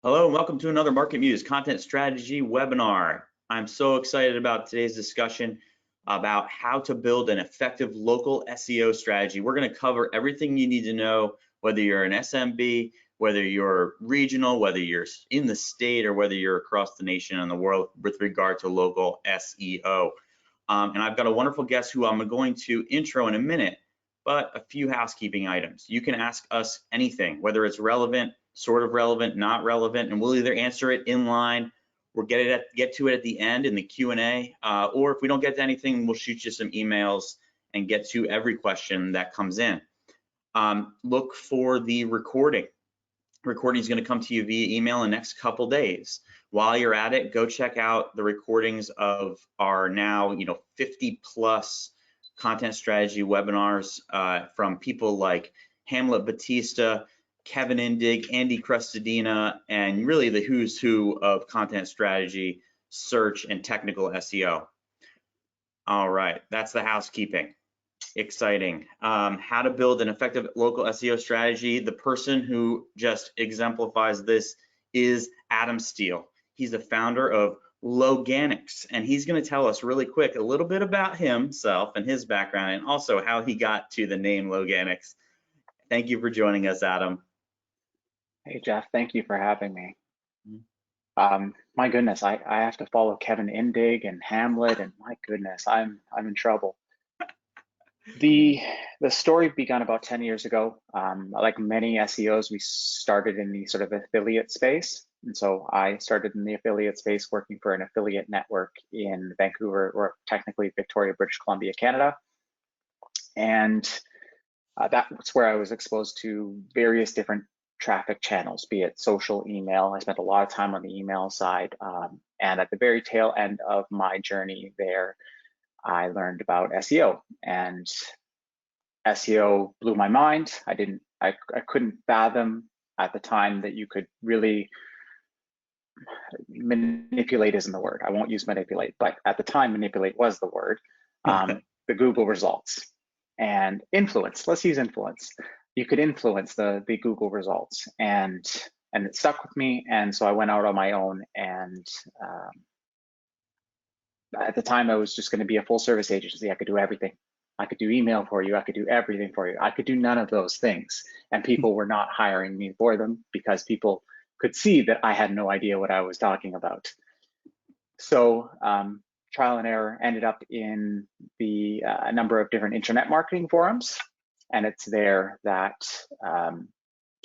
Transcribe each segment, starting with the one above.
Hello, and welcome to another MarketMuse content strategy webinar. I'm so excited about today's discussion about how to build an effective local SEO strategy. We're going to cover everything you need to know, whether you're an SMB, whether you're regional, whether you're in the state, or whether you're across the nation and the world with regard to local SEO. And I've got a wonderful guest who I'm going to intro in a minute, but a few housekeeping items. You can ask us anything, whether it's relevant, sort of relevant, not relevant, and we'll either answer it in line or get to it at the end in the Q&A, or if we don't get to anything, we'll shoot you some emails and get to every question that comes in. Look for the recording. Recording is going to come to you via email in the next couple days. While you're at it, go check out the recordings of our now 50 plus content strategy webinars from people like Hamlet Batista, Kevin Indig, Andy Crestodina, and really the who's who of content strategy, search, and technical SEO. All right, that's the housekeeping. Exciting. How to build an effective local SEO strategy. The person who just exemplifies this is Adam Steele. He's the founder of Loganix, and he's going to tell us really quick a little bit about himself and his background, and also how he got to the name Loganix. Thank you for joining us, Adam. Hey, Jeff, thank you for having me. My goodness, I have to follow Kevin Indig and Hamlet, and my goodness, I'm in trouble. The story began about 10 years ago. Like many SEOs, we started in the sort of affiliate space. And so I started in the affiliate space working for an affiliate network in Vancouver, or technically Victoria, British Columbia, Canada. And that's where I was exposed to various different traffic channels, be it social, email. I spent a lot of time on the email side. And at the very tail end of my journey there, I learned about SEO, and SEO blew my mind. I couldn't fathom at the time that you could really manipulate isn't the word. I won't use manipulate, but at the time, manipulate was the word. The Google results and influence. Let's use influence. You could influence the Google results, and it stuck with me. And so I went out on my own, and at the time I was just going to be a full service agency. I could do everything. I could do email for you. I could do everything for you. I could do none of those things. And people were not hiring me for them because people could see that I had no idea what I was talking about. So trial and error ended up in a number of different internet marketing forums. And it's there that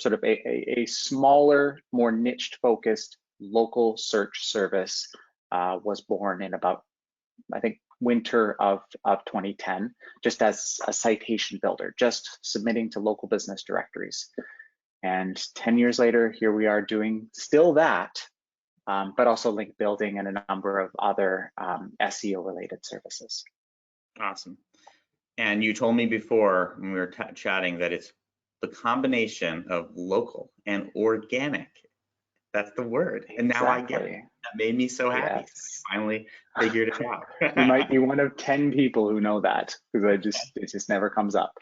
sort of a smaller, more niche focused local search service was born in about, I think, winter of 2010, just as a citation builder, just submitting to local business directories. And 10 years later, here we are doing still that, but also link building and a number of other SEO related services. Awesome. And you told me before when we were chatting that it's the combination of local and organic. That's the word. And now I get it. That made me so happy. Yes. I finally figured it out. You might be one of 10 people who know that, because it just never comes up.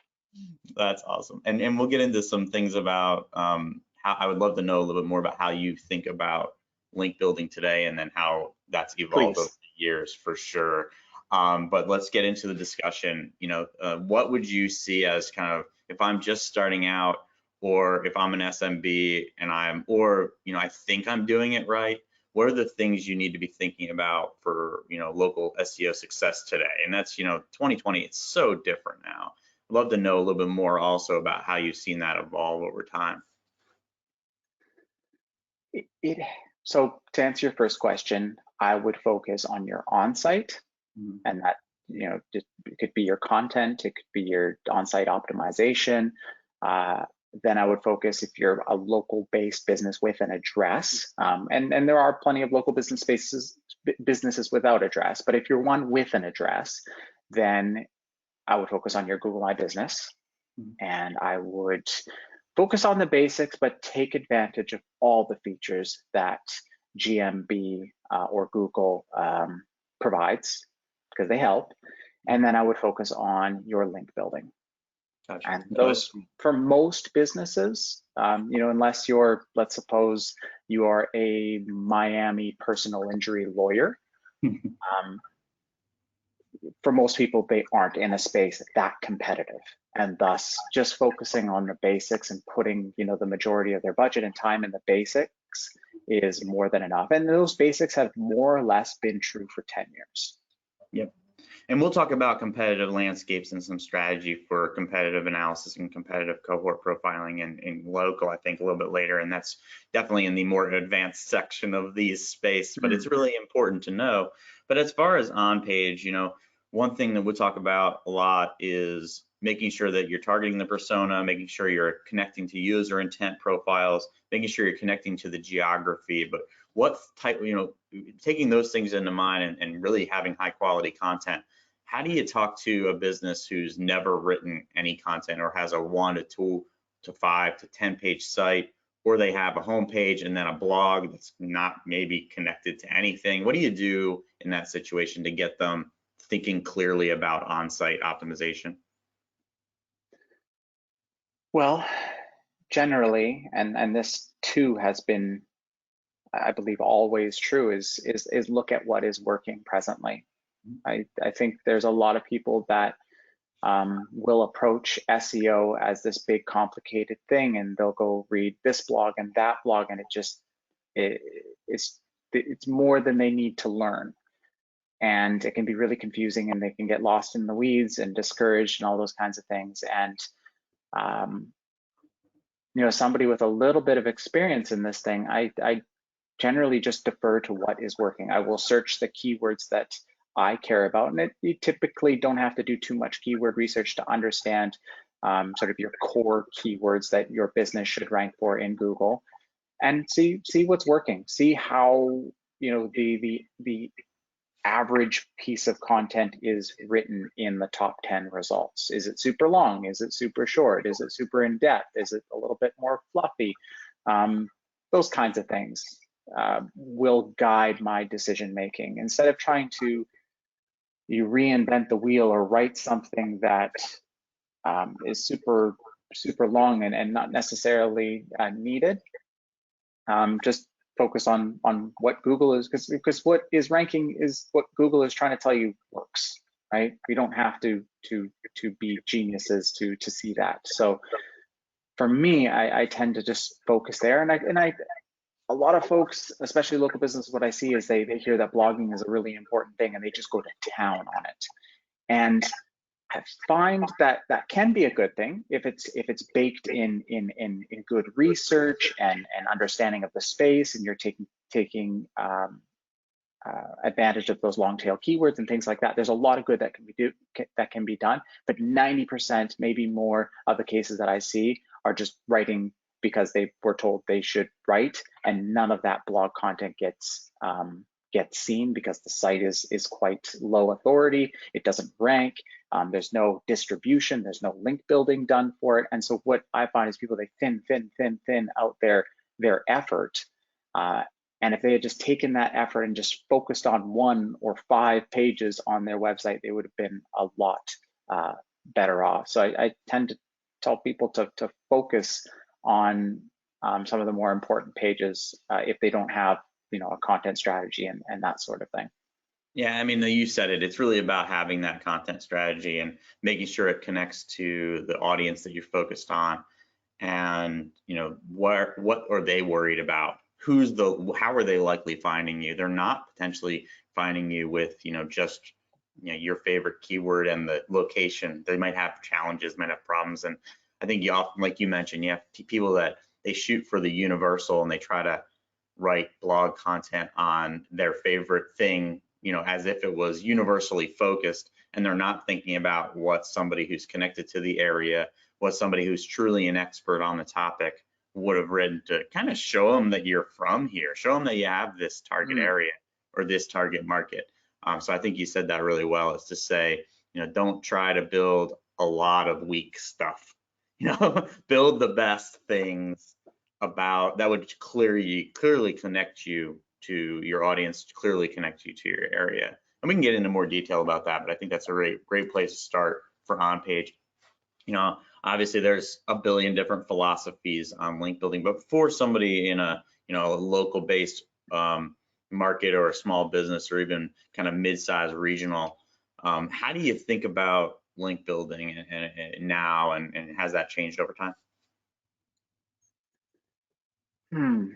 That's awesome. And we'll get into some things about how I would love to know a little bit more about how you think about link building today, and then how that's evolved over the years for sure. But let's get into the discussion. What would you see as kind of, if I'm just starting out, or if I'm an SMB and I think I'm doing it right, what are the things you need to be thinking about for, local SEO success today? And that's, 2020, it's so different now. I'd love to know a little bit more also about how you've seen that evolve over time. So to answer your first question, I would focus on your on-site, and that, it could be your content, it could be your on-site optimization. Then I would focus if you're a local-based business with an address, and there are plenty of local businesses without address. But if you're one with an address, then I would focus on your Google My Business, and I would focus on the basics, but take advantage of all the features that GMB or Google provides, because they help. And then I would focus on your link building. Gotcha. And No, those, for most businesses, unless you're, let's suppose you are a Miami personal injury lawyer, for most people, they aren't in a space that competitive. And thus, just focusing on the basics and putting, the majority of their budget and time in the basics is more than enough. And those basics have more or less been true for 10 years. Yep. And we'll talk about competitive landscapes and some strategy for competitive analysis and competitive cohort profiling in local, I think, a little bit later. And that's definitely in the more advanced section of these space, but it's really important to know. But as far as on page, one thing that we'll talk about a lot is making sure that you're targeting the persona, making sure you're connecting to user intent profiles, making sure you're connecting to the geography. But what type, taking those things into mind and really having high quality content, how do you talk to a business who's never written any content or has a 1 to 2 to 5 to 10 page site, or they have a homepage and then a blog that's not maybe connected to anything? What do you do in that situation to get them thinking clearly about on-site optimization? Well, generally, and this too has been, I believe, always true, is look at what is working presently. I think there's a lot of people that will approach SEO as this big complicated thing, and they'll go read this blog and that blog, and it's more than they need to learn. And it can be really confusing, and they can get lost in the weeds and discouraged and all those kinds of things. And somebody with a little bit of experience in this thing, I generally just defer to what is working. I will search the keywords that I care about, and you typically don't have to do too much keyword research to understand sort of your core keywords that your business should rank for in Google, and see what's working. See how the average piece of content is written in the top 10 results. Is it super long? Is it super short? Is it super in depth? Is it a little bit more fluffy? Those kinds of things will guide my decision making, instead of trying to reinvent the wheel or write something that is super long and not necessarily needed. Just focus on what Google is, because what is ranking is what Google is trying to tell you works, right? We don't have to be geniuses to see that. So for me, I tend to just focus there, and I a lot of folks, especially local business, what I see is they hear that blogging is a really important thing, and they just go to town on it. And I find that can be a good thing if it's baked in good research and understanding of the space, and you're taking advantage of those long tail keywords and things like that. There's a lot of good that can be done, but 90%, maybe more, of the cases that I see are just writing because they were told they should write, and none of that blog content gets seen because the site is quite low authority. It doesn't rank. There's no distribution. There's no link building done for it. And so what I find is people, they thin out their effort. And if they had just taken that effort and just focused on 1 or 5 pages on their website, they would have been a lot better off. So I tend to tell people to focus on some of the more important pages if they don't have a content strategy and that sort of thing. Yeah, I mean, you said it. It's really about having that content strategy and making sure it connects to the audience that you're focused on, and what are they worried about? How are they likely finding you? They're not potentially finding you with just your favorite keyword and the location. They might have challenges, might have problems, and I think you often, like you mentioned, you have people that they shoot for the universal and they try to write blog content on their favorite thing, as if it was universally focused, and they're not thinking about what somebody who's connected to the area, what somebody who's truly an expert on the topic would have written, to kind of show them that you're from here, show them that you have this target area or this target market. So I think you said that really well, is to say, don't try to build a lot of weak stuff. Build the best things about that would clearly connect you to your audience, clearly connect you to your area. And we can get into more detail about that, but I think that's a great place to start for on page. Obviously, there's a billion different philosophies on link building, but for somebody in a a local based market or a small business or even kind of mid-sized regional, how do you think about link building and now and has that changed over time?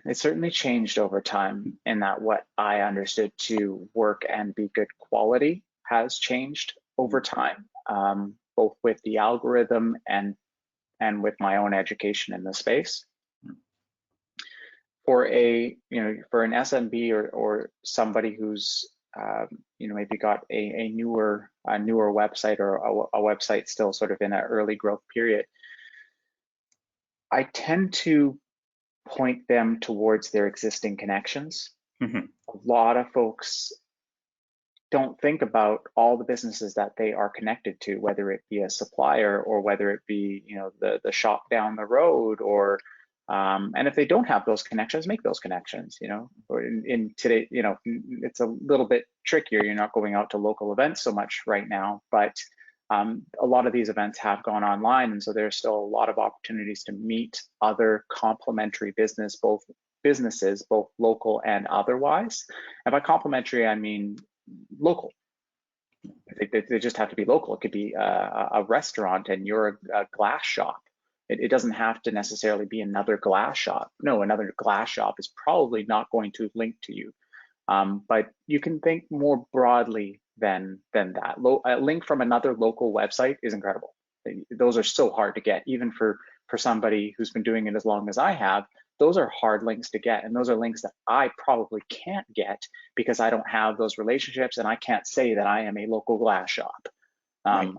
It certainly changed over time in that what I understood to work and be good quality has changed over time, both with the algorithm and with my own education in the space. For for an SMB or somebody who's maybe got a newer website or a website still sort of in an early growth period, I tend to point them towards their existing connections. Mm-hmm. A lot of folks don't think about all the businesses that they are connected to, whether it be a supplier or whether it be the shop down the road, or and if they don't have those connections, make those connections. Or in today, it's a little bit trickier. You're not going out to local events so much right now, but a lot of these events have gone online, and so there's still a lot of opportunities to meet other complementary businesses, both local and otherwise. And by complementary, I mean local. They just have to be local. It could be a restaurant and you're a glass shop. It doesn't have to necessarily be another glass shop. No, another glass shop is probably not going to link to you. But you can think more broadly than that. A link from another local website is incredible. Those are so hard to get, even for somebody who's been doing it as long as I have. Those are hard links to get, and those are links that I probably can't get because I don't have those relationships, and I can't say that I am a local glass shop. Right.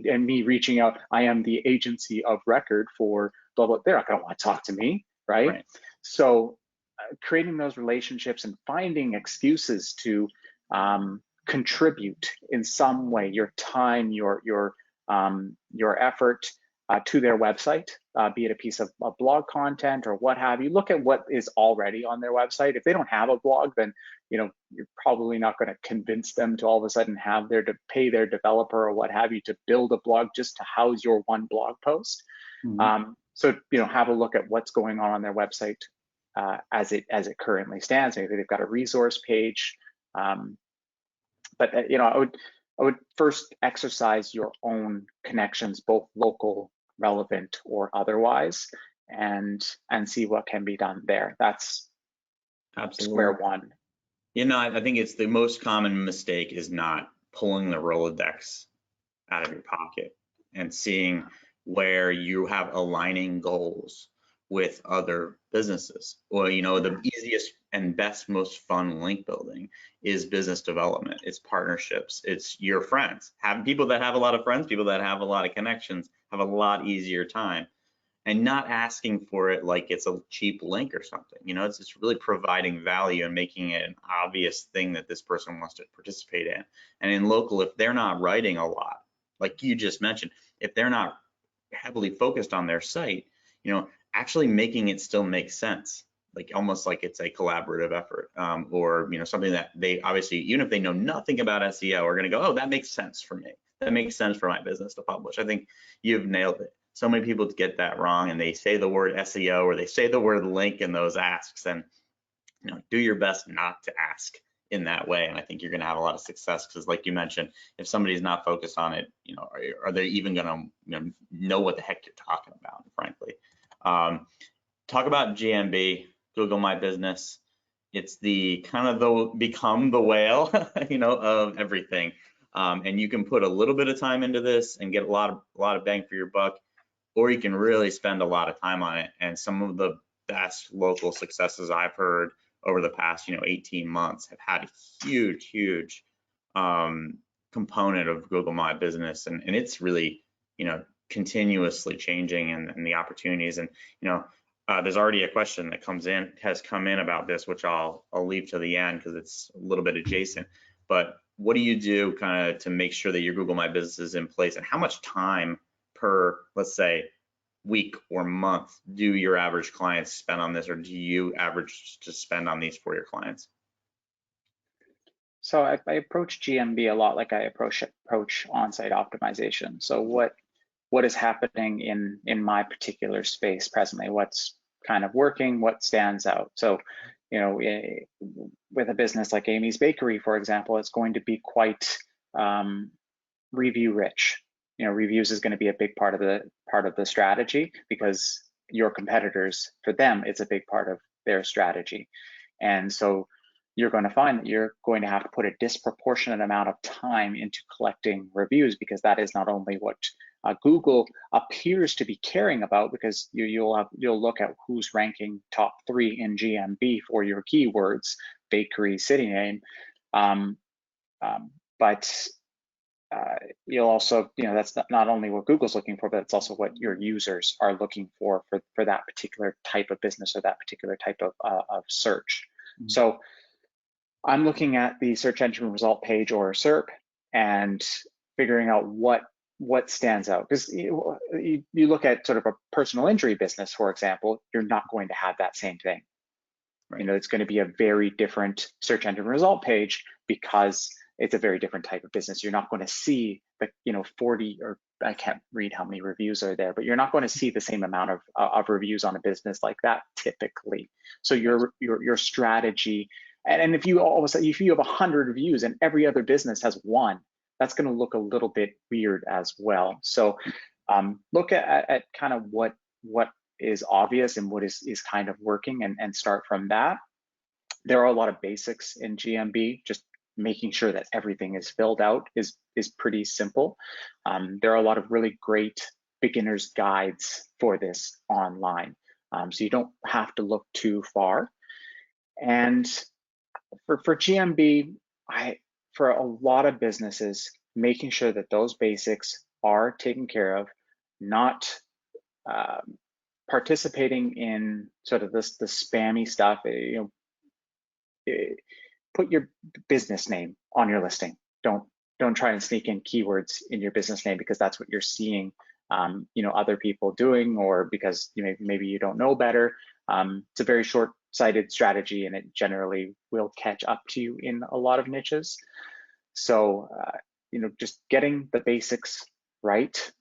And me reaching out, I am the agency of record for blah blah. They're not going to want to talk to me, right? So creating those relationships and finding excuses to contribute in some way, your time, your effort to their website, be it a piece of blog content or what have you. Look at what is already on their website. If they don't have a blog, then you're probably not going to convince them to all of a sudden have to pay their developer or what have you to build a blog just to house your one blog post. Mm-hmm. So have a look at what's going on their website as it currently stands. Maybe they've got a resource page, but I would first exercise your own connections, both local, relevant, or otherwise, and see what can be done there. That's absolutely square one. I think it's the most common mistake is not pulling the Rolodex out of your pocket and seeing where you have aligning goals with other businesses. Well, the easiest and best, most fun link building is business development. It's partnerships. It's your friends. Having people that have a lot of friends, people that have a lot of connections, have a lot easier time. And not asking for it like it's a cheap link or something. It's just really providing value and making it an obvious thing that this person wants to participate in. And in local, if they're not writing a lot, like you just mentioned, if they're not heavily focused on their site, actually making it still make sense, like almost like it's a collaborative effort, or something that they obviously, even if they know nothing about SEO, are going to go, oh, that makes sense for me. That makes sense for my business to publish. I think you've nailed it. So many people get that wrong, and they say the word SEO or they say the word link in those asks, and do your best not to ask in that way. And I think you're going to have a lot of success because, like you mentioned, if somebody's not focused on it, are they even going to know what the heck you're talking about? Frankly, talk about GMB, Google My Business. It's the kind of become the whale, of everything. And you can put a little bit of time into this and get a lot of bang for your buck, or you can really spend a lot of time on it. And some of the best local successes I've heard over the past, 18 months have had a huge component of Google My Business. And it's really, continuously changing and the opportunities. And, there's already a question that has come in about this, which I'll leave to the end because it's a little bit adjacent. But what do you do kind of to make sure that your Google My Business is in place, and how much time per, let's say, week or month do your average clients spend on this, or do you average to spend on these for your clients? So I approach GMB a lot like I approach on-site optimization. So what what is happening in my particular space presently, what's kind of working, what stands out. So, you know, with a business like Amy's Bakery, for example, it's going to be quite review rich. You know, reviews is going to be a big part of the strategy, because your competitors, for them, it's a big part of their strategy. And so you're going to find that you're going to have to put a disproportionate amount of time into collecting reviews, because that is not only what Google appears to be caring about, because you'll look at who's ranking top 3 in GMB for your keywords, bakery, city name, but you'll also, you know, that's not only what Google's looking for, but it's also what your users are looking for that particular type of business or that particular type of search. Mm-hmm. So I'm looking at the search engine result page, or SERP, and figuring out what stands out. Because you look at sort of a personal injury business, for example, you're not going to have that same thing. Right. You know, it's going to be a very different search engine result page, because it's a very different type of business. You're not going to see the, you know, 40, or I can't read how many reviews are there, but you're not going to see the same amount of reviews on a business like that typically. So your strategy, and if you all of a sudden, if you have 100 reviews and every other business has 1, that's going to look a little bit weird as well. So look at kind of what is obvious and what is kind of working, and start from that. There are a lot of basics in GMB. Just making sure that everything is filled out is pretty simple. There are a lot of really great beginner's guides for this online, so you don't have to look too far. And for GMB, for a lot of businesses, making sure that those basics are taken care of, not participating in sort of the spammy stuff. You know, put your business name on your listing. Don't try and sneak in keywords in your business name, because that's what you're seeing, you know, other people doing, or because maybe you don't know better. It's a very short-sighted strategy, and it generally will catch up to you in a lot of niches. So, you know, just getting the basics right,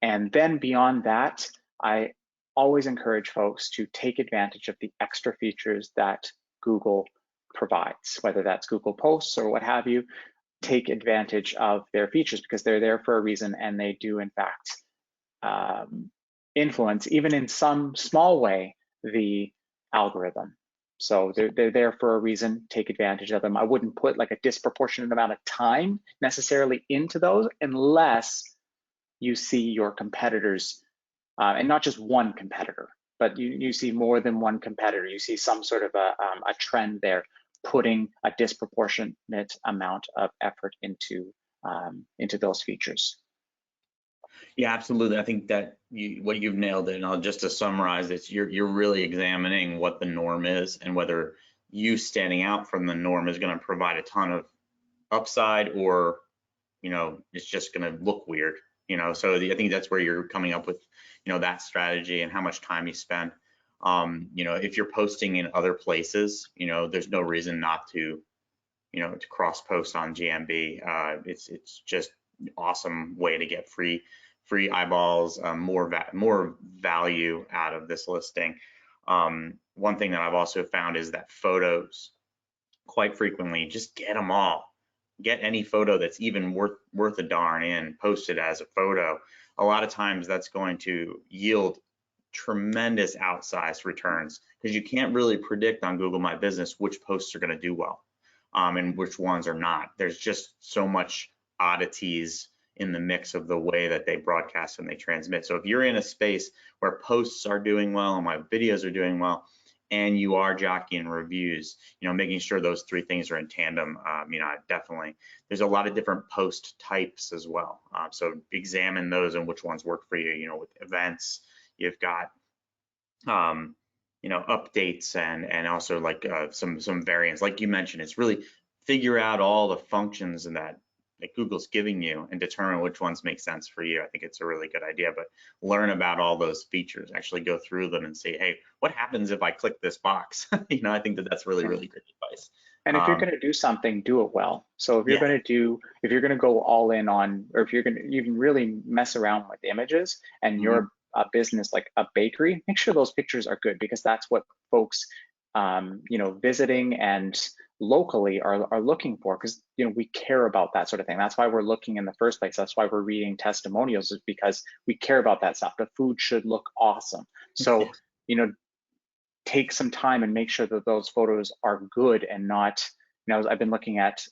and then beyond that, I always encourage folks to take advantage of the extra features that Google provides, whether that's Google Posts or what have you. Take advantage of their features, because they're there for a reason, and they do in fact influence, even in some small way, the algorithm. So they're there for a reason. Take advantage of them. I wouldn't put like a disproportionate amount of time necessarily into those, unless you see your competitors, and not just one competitor, but you see more than one competitor. You see some sort of a trend there, putting a disproportionate amount of effort into those features. Yeah, absolutely. I think that what you've nailed it. And just to summarize it, you're really examining what the norm is, and whether you standing out from the norm is going to provide a ton of upside, or, you know, it's just going to look weird. You know, so I think that's where you're coming up with, you know, that strategy and how much time you spend. You know, if you're posting in other places, you know, there's no reason not to, you know, to cross post on GMB. It's just an awesome way to get free eyeballs, more value out of this listing. One thing that I've also found is that photos, quite frequently, just get them all. Get any photo that's even worth a darn in, post it as a photo. A lot of times that's going to yield tremendous outsized returns, because you can't really predict on Google My Business which posts are going to do well, and which ones are not. There's just so much oddities in the mix of the way that they broadcast and they transmit. So if you're in a space where posts are doing well and my videos are doing well, and you are jockeying reviews, you know, making sure those 3 things are in tandem, you know, definitely. There's a lot of different post types as well. So examine those and which ones work for you. You know, with events, you've got, you know, updates and also like some variants. Like you mentioned, it's really figure out all the functions and that Google's giving you and determine which ones make sense for you. I think it's a really good idea, but learn about all those features, actually go through them and say, hey, what happens if I click this box? You know, I think that's really, really good advice. And if you're going to do something, do it well. So if you're Yeah. going to go all in on, or if you're going to even really mess around with images, and you're a business like a bakery, make sure those pictures are good, because that's what folks, visiting and locally are looking for, because we care about that sort of thing. That's why we're looking in the first place. That's why we're reading testimonials, is because we care about that stuff. The food should look awesome. So take some time and make sure that those photos are good, and not, I've been looking at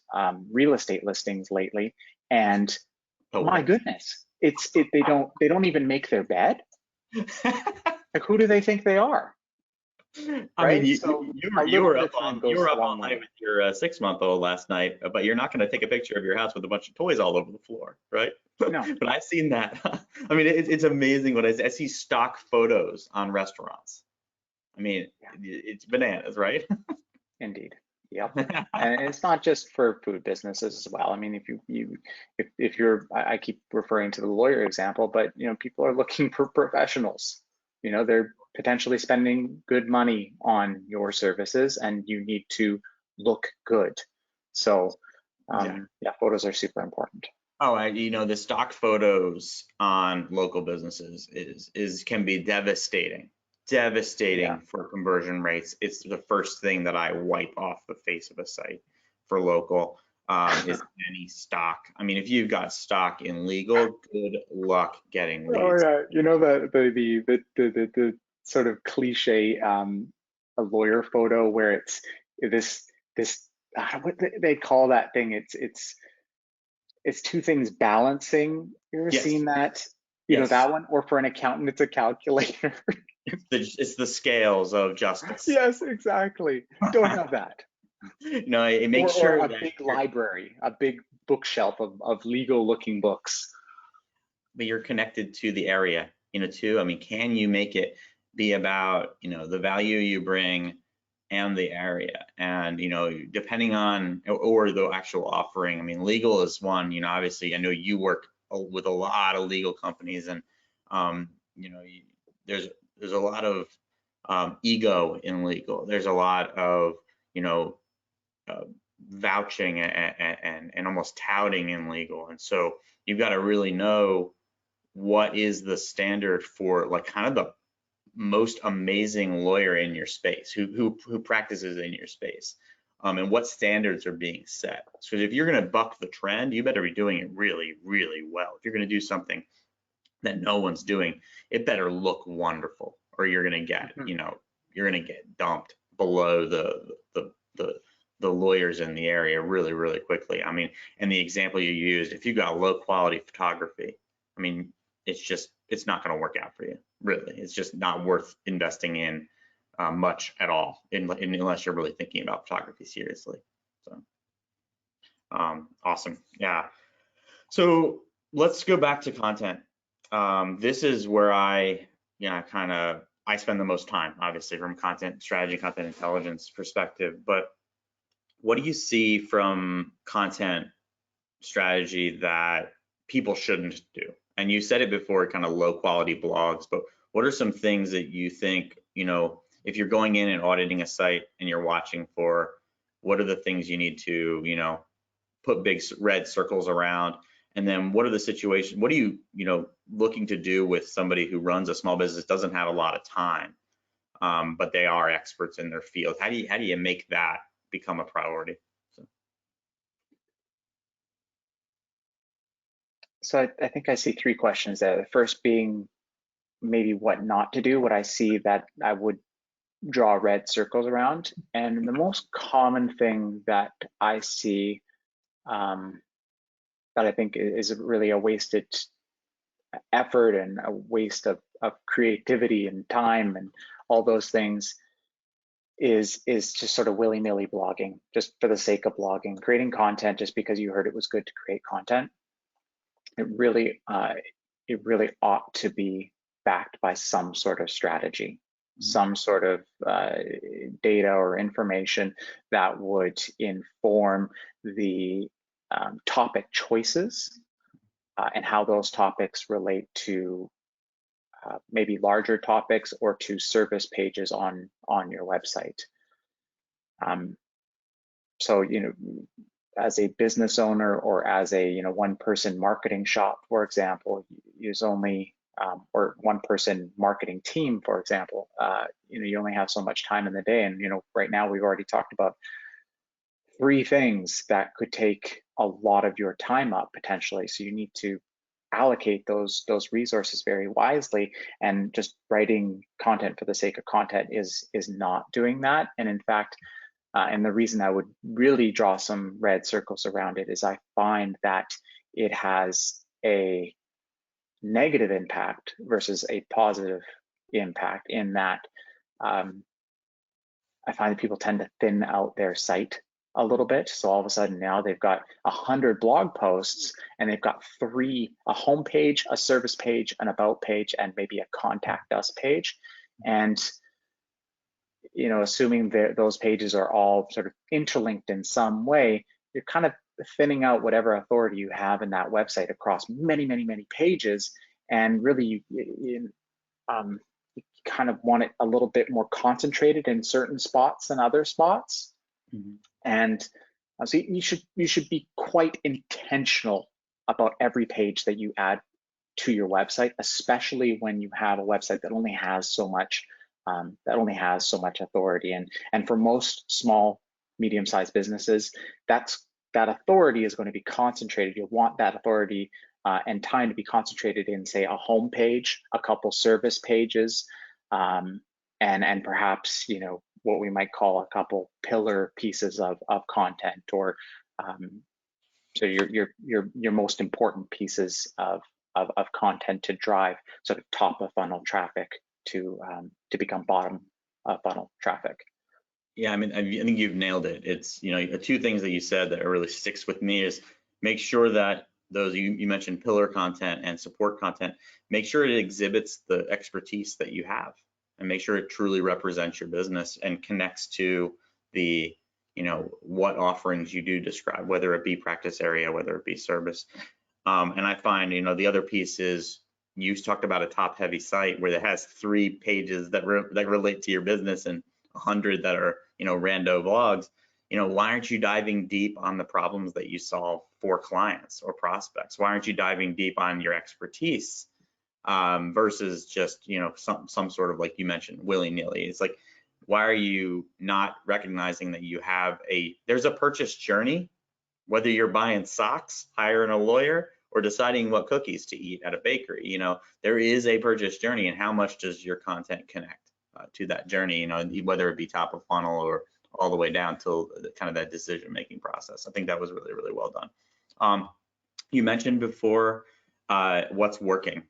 real estate listings lately, and my goodness, they don't even make their bed. Like, who do they think they are? I mean, So you were up all night with your 6-month-old last night, but you're not going to take a picture of your house with a bunch of toys all over the floor, right? No. But I've seen that. I mean, it's amazing when I see stock photos on restaurants. I mean, it's bananas, right? Indeed. Yep. And it's not just for food businesses as well. I mean, if you're, I keep referring to the lawyer example, but people are looking for professionals. They're potentially spending good money on your services, and you need to look good. So photos are super important. Oh, the stock photos on local businesses can be devastating for conversion rates. It's the first thing that I wipe off the face of a site for local, is any stock. I mean, if you've got stock in legal, good luck getting leads. Oh yeah, the sort of cliche a lawyer photo where it's this what they call that thing? It's two things balancing. You ever seen that? That one? Or for an accountant, it's a calculator. It's the scales of justice. Yes, exactly. Don't have that. It makes sure a big library, a big bookshelf of legal looking books. But you're connected to the area, too. I mean, can you make it be about, the value you bring and the area, and depending on, or the actual offering. I mean, legal is one. Obviously, I know you work with a lot of legal companies, and there's a lot of ego in legal. There's a lot of vouching and almost touting in legal, and so you've got to really know what is the standard for, like, kind of the most amazing lawyer in your space, who practices in your space, and what standards are being set. So if you're going to buck the trend, you better be doing it really, really well. If you're going to do something that no one's doing, it better look wonderful, or you're going to get, you're going to get dumped below the lawyers in the area really, really quickly. I mean, and the example you used, if you've got low quality photography, I mean, it's not going to work out for you. Really, it's just not worth investing in much at all, unless you're really thinking about photography seriously. So, awesome, yeah. So let's go back to content. This is where I spend the most time, obviously, from content strategy, content intelligence perspective. But what do you see from content strategy that people shouldn't do? And you said it before, kind of low quality blogs, but what are some things that you think, if you're going in and auditing a site and you're watching for, what are the things you need to, put big red circles around? And then what are the situations, what are you, looking to do with somebody who runs a small business, doesn't have a lot of time, but they are experts in their field? How do you make that become a priority? So I think I see three questions there. The first being maybe what not to do, what I see that I would draw red circles around. And the most common thing that I see that I think is really a wasted effort and a waste of creativity and time and all those things is just sort of willy-nilly blogging, just for the sake of blogging, creating content just because you heard it was good to create content. It really ought to be backed by some sort of strategy, some sort of data or information that would inform the topic choices and how those topics relate to maybe larger topics or to service pages on your website. So, as a business owner or as a one person marketing shop, for example, use only or one person marketing team, for example, you only have so much time in the day. And right now we've already talked about 3 things that could take a lot of your time up potentially. So you need to allocate those resources very wisely, and just writing content for the sake of content is not doing that. And in fact, and the reason I would really draw some red circles around it is I find that it has a negative impact versus a positive impact, in that I find that people tend to thin out their site a little bit. So all of a sudden now they've got 100 blog posts and they've got 3, a home page, a service page, an about page, and maybe a contact us page. And assuming that those pages are all sort of interlinked in some way, you're kind of thinning out whatever authority you have in that website across many, many, many pages. And really, you kind of want it a little bit more concentrated in certain spots than other spots. Mm-hmm. And so you should be quite intentional about every page that you add to your website, especially when you have a website that only has so much authority. And for most small, medium-sized businesses, that authority is going to be concentrated. You'll want that authority and time to be concentrated in, say, a home page, a couple service pages, and perhaps what we might call a couple pillar pieces of content, or so your most important pieces of content to drive sort of top of funnel traffic to become bottom of funnel traffic. Yeah, I mean, I think you've nailed it. It's, 2 things that you said that really sticks with me is make sure that those, you mentioned pillar content and support content, make sure it exhibits the expertise that you have, and make sure it truly represents your business and connects to the, what offerings you do describe, whether it be practice area, whether it be service. And I find, the other piece is, you talked about a top heavy site where it has 3 pages that relate to your business and 100 that are, rando blogs. Why aren't you diving deep on the problems that you solve for clients or prospects? Why aren't you diving deep on your expertise versus just, some sort of, like you mentioned, willy-nilly? It's like, why are you not recognizing that there's a purchase journey, whether you're buying socks, hiring a lawyer, or deciding what cookies to eat at a bakery? There is a purchase journey, and how much does your content connect to that journey, whether it be top of funnel or all the way down to kind of that decision-making process. I think that was really, really well done. You mentioned before what's working,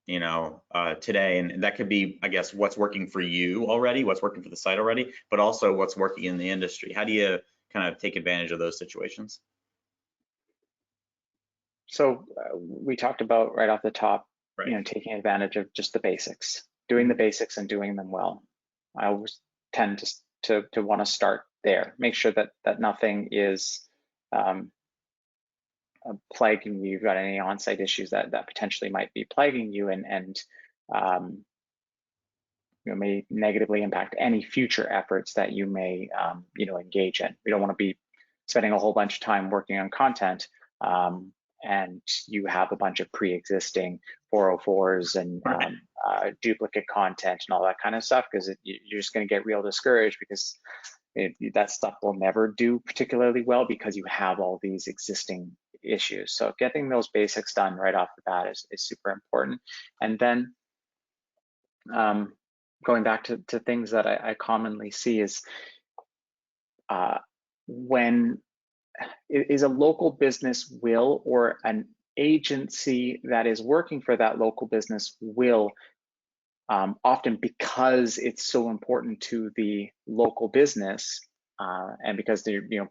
today, and that could be, I guess, what's working for you already, what's working for the site already, but also what's working in the industry. How do you kind of take advantage of those situations? So we talked about right off the top, right, taking advantage of just the basics, doing the basics and doing them well. I always tend to want to start there. Make sure that nothing is plaguing you. You've got any on-site issues that potentially might be plaguing you, and may negatively impact any future efforts that you may engage in. We don't want to be spending a whole bunch of time working on content and you have a bunch of pre-existing 404s and duplicate content and all that kind of stuff, because you're just going to get real discouraged, because that stuff will never do particularly well because you have all these existing issues. So getting those basics done right off the bat is super important. And then going back to things that I commonly see is when is a local business will, or an agency that is working for that local business will, often because it's so important to the local business, and because they're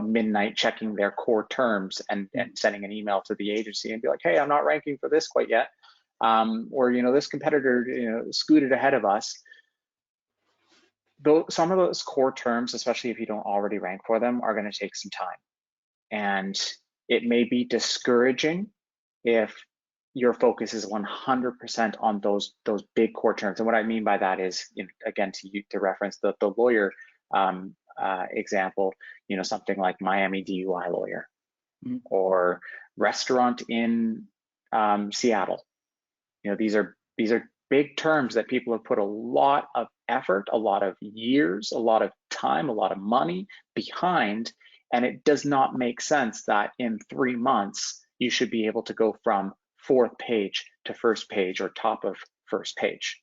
midnight checking their core terms and sending an email to the agency and be like, hey, I'm not ranking for this quite yet, or this competitor scooted ahead of us. Though some of those core terms, especially if you don't already rank for them, are going to take some time, and it may be discouraging if your focus is 100% on those big core terms. And what I mean by that is, again, to reference the lawyer example, something like Miami DUI lawyer, or restaurant in Seattle. These are big terms that people have put a lot of effort, a lot of years, a lot of time, a lot of money behind, and it does not make sense that in 3 months you should be able to go from 4th page to 1st page or top of 1st page.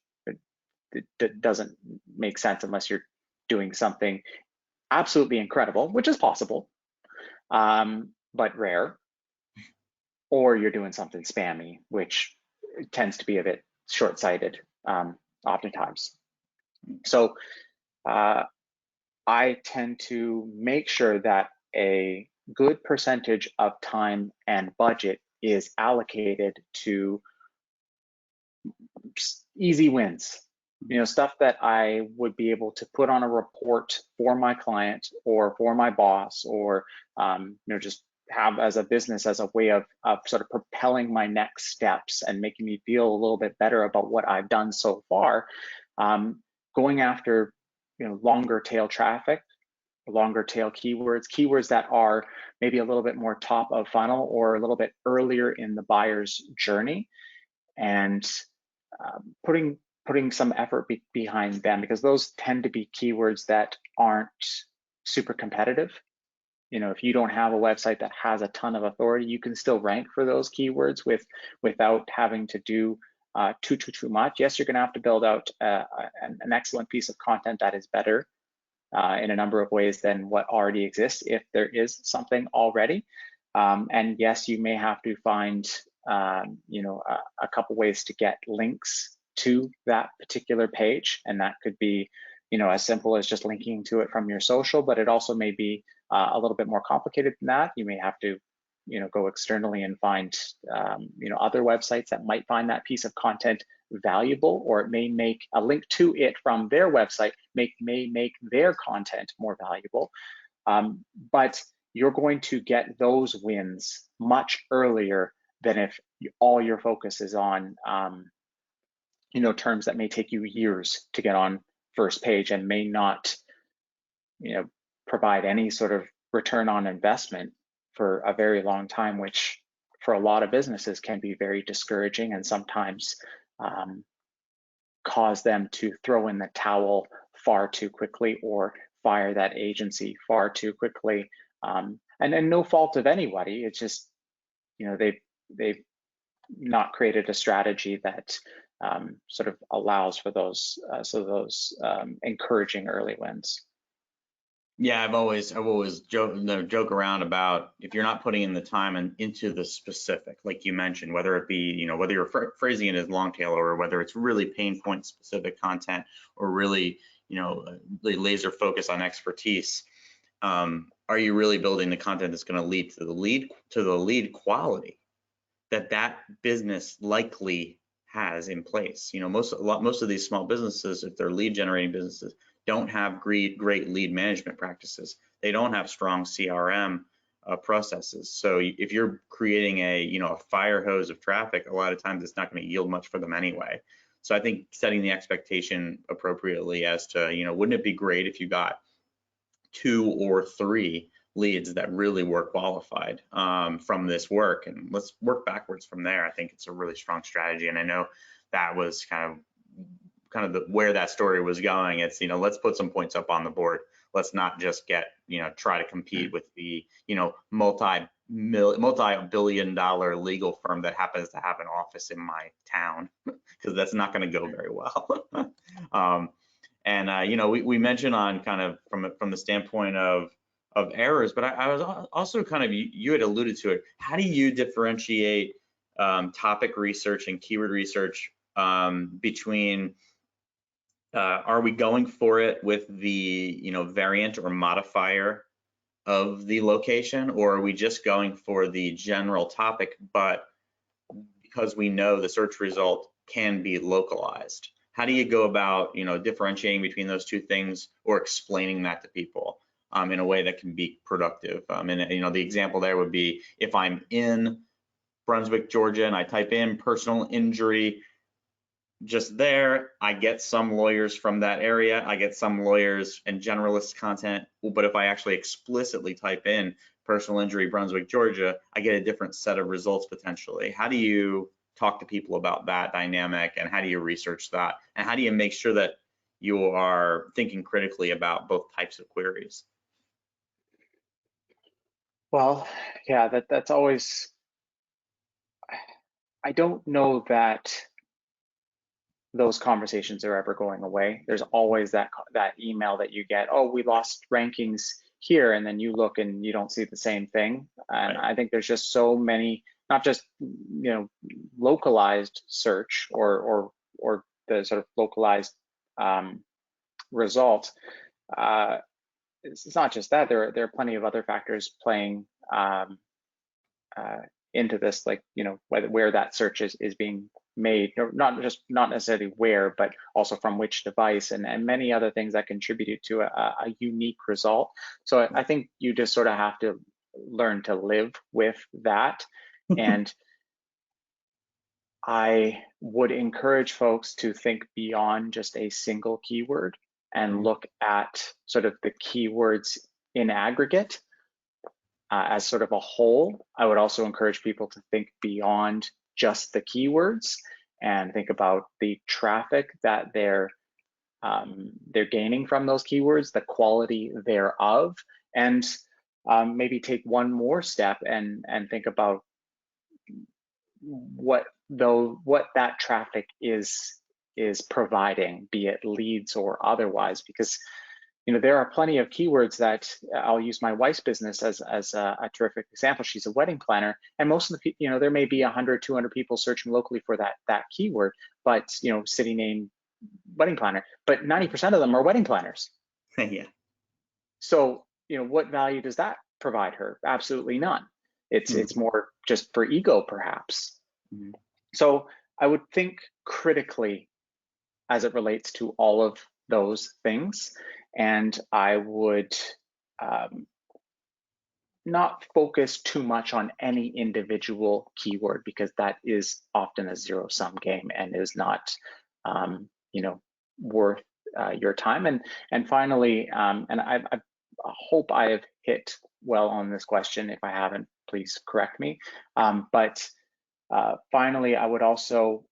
It doesn't make sense unless you're doing something absolutely incredible, which is possible, but rare, or you're doing something spammy, which tends to be a bit short-sighted oftentimes. So I tend to make sure that a good percentage of time and budget is allocated to easy wins. Stuff that I would be able to put on a report for my client or for my boss, or just have as a business, as a way of sort of propelling my next steps and making me feel a little bit better about what I've done so far. Going after longer tail traffic, longer tail keywords that are maybe a little bit more top of funnel or a little bit earlier in the buyer's journey, and putting some effort behind them, because those tend to be keywords that aren't super competitive. If you don't have a website that has a ton of authority, you can still rank for those keywords without having to do too much. Yes, you're going to have to build out an excellent piece of content that is better in a number of ways than what already exists, if there is something already. And yes, you may have to find a couple ways to get links to that particular page, and that could be as simple as just linking to it from your social, but it also may be a little bit more complicated than that. You may have to go externally and find other websites that might find that piece of content valuable, or it may make a link to it from their website may make their content more valuable. But you're going to get those wins much earlier than if all your focus is on terms that may take you years to get on first page and may not provide any sort of return on investment for a very long time, which for a lot of businesses can be very discouraging, and sometimes cause them to throw in the towel far too quickly or fire that agency far too quickly. And no fault of anybody. It's just they've not created a strategy that sort of allows for those encouraging early wins. Yeah, I've always joke around about, if you're not putting in the time and into the specific, like you mentioned, whether it be whether you're phrasing it as long tail, or whether it's really pain point specific content, or really laser focus on expertise, are you really building the content that's going to lead to the lead quality that business likely has in place? Most of these small businesses, if they're lead generating businesses, don't have great lead management practices. They don't have strong CRM processes. So if you're creating a fire hose of traffic, a lot of times it's not going to yield much for them anyway. So I think setting the expectation appropriately as to wouldn't it be great if you got 2 or 3 leads that really were qualified from this work, and let's work backwards from there. I think it's a really strong strategy, and I know that was kind of where that story was going. It's let's put some points up on the board. Let's not just try to compete with the multi-billion-dollar legal firm that happens to have an office in my town, because that's not going to go very well. We mentioned on kind of from the standpoint of errors, but I was also kind of, you had alluded to it. How do you differentiate topic research and keyword research between are we going for it with the variant or modifier of the location, or are we just going for the general topic, but because we know the search result can be localized? How do you go about differentiating between those two things, or explaining that to people in a way that can be productive? And the example there would be, if I'm in Brunswick, Georgia, and I type in personal injury just there. I get some lawyers from that area. I get some lawyers and generalist content. But if I actually explicitly type in personal injury, Brunswick, Georgia, I get a different set of results potentially. How do you talk to people about that dynamic, and how do you research that? And how do you make sure that you are thinking critically about both types of queries? Well, yeah, that's always, I don't know that those conversations are ever going away. There's always that email that you get, oh, we lost rankings here, and then you look and you don't see the same thing. And Right. I think there's just so many, not just localized search or the sort of localized result. It's not just that. There are plenty of other factors playing into this, like where that search is being made, or not necessarily where, but also from which device, and many other things that contributed to a unique result. So I think you just sort of have to learn to live with that. And I would encourage folks to think beyond just a single keyword and look at sort of the keywords in aggregate as sort of a whole. I would also encourage people to think beyond just the keywords and think about the traffic that they're gaining from those keywords, the quality thereof, and maybe take one more step and think about what that traffic is providing, be it leads or otherwise, because there are plenty of keywords that I'll use my wife's business as a terrific example. She's a wedding planner, and most of the people, there may be 100, 200 people searching locally for that keyword, but city name wedding planner, but 90% of them are wedding planners. Yeah. So, what value does that provide her? Absolutely none. It's more just for ego, perhaps. So I would think critically as it relates to all of those things. And I would not focus too much on any individual keyword, because that is often a zero-sum game and is not, worth your time. And finally, and I hope I have hit well on this question. If I haven't, please correct me. But finally, I would also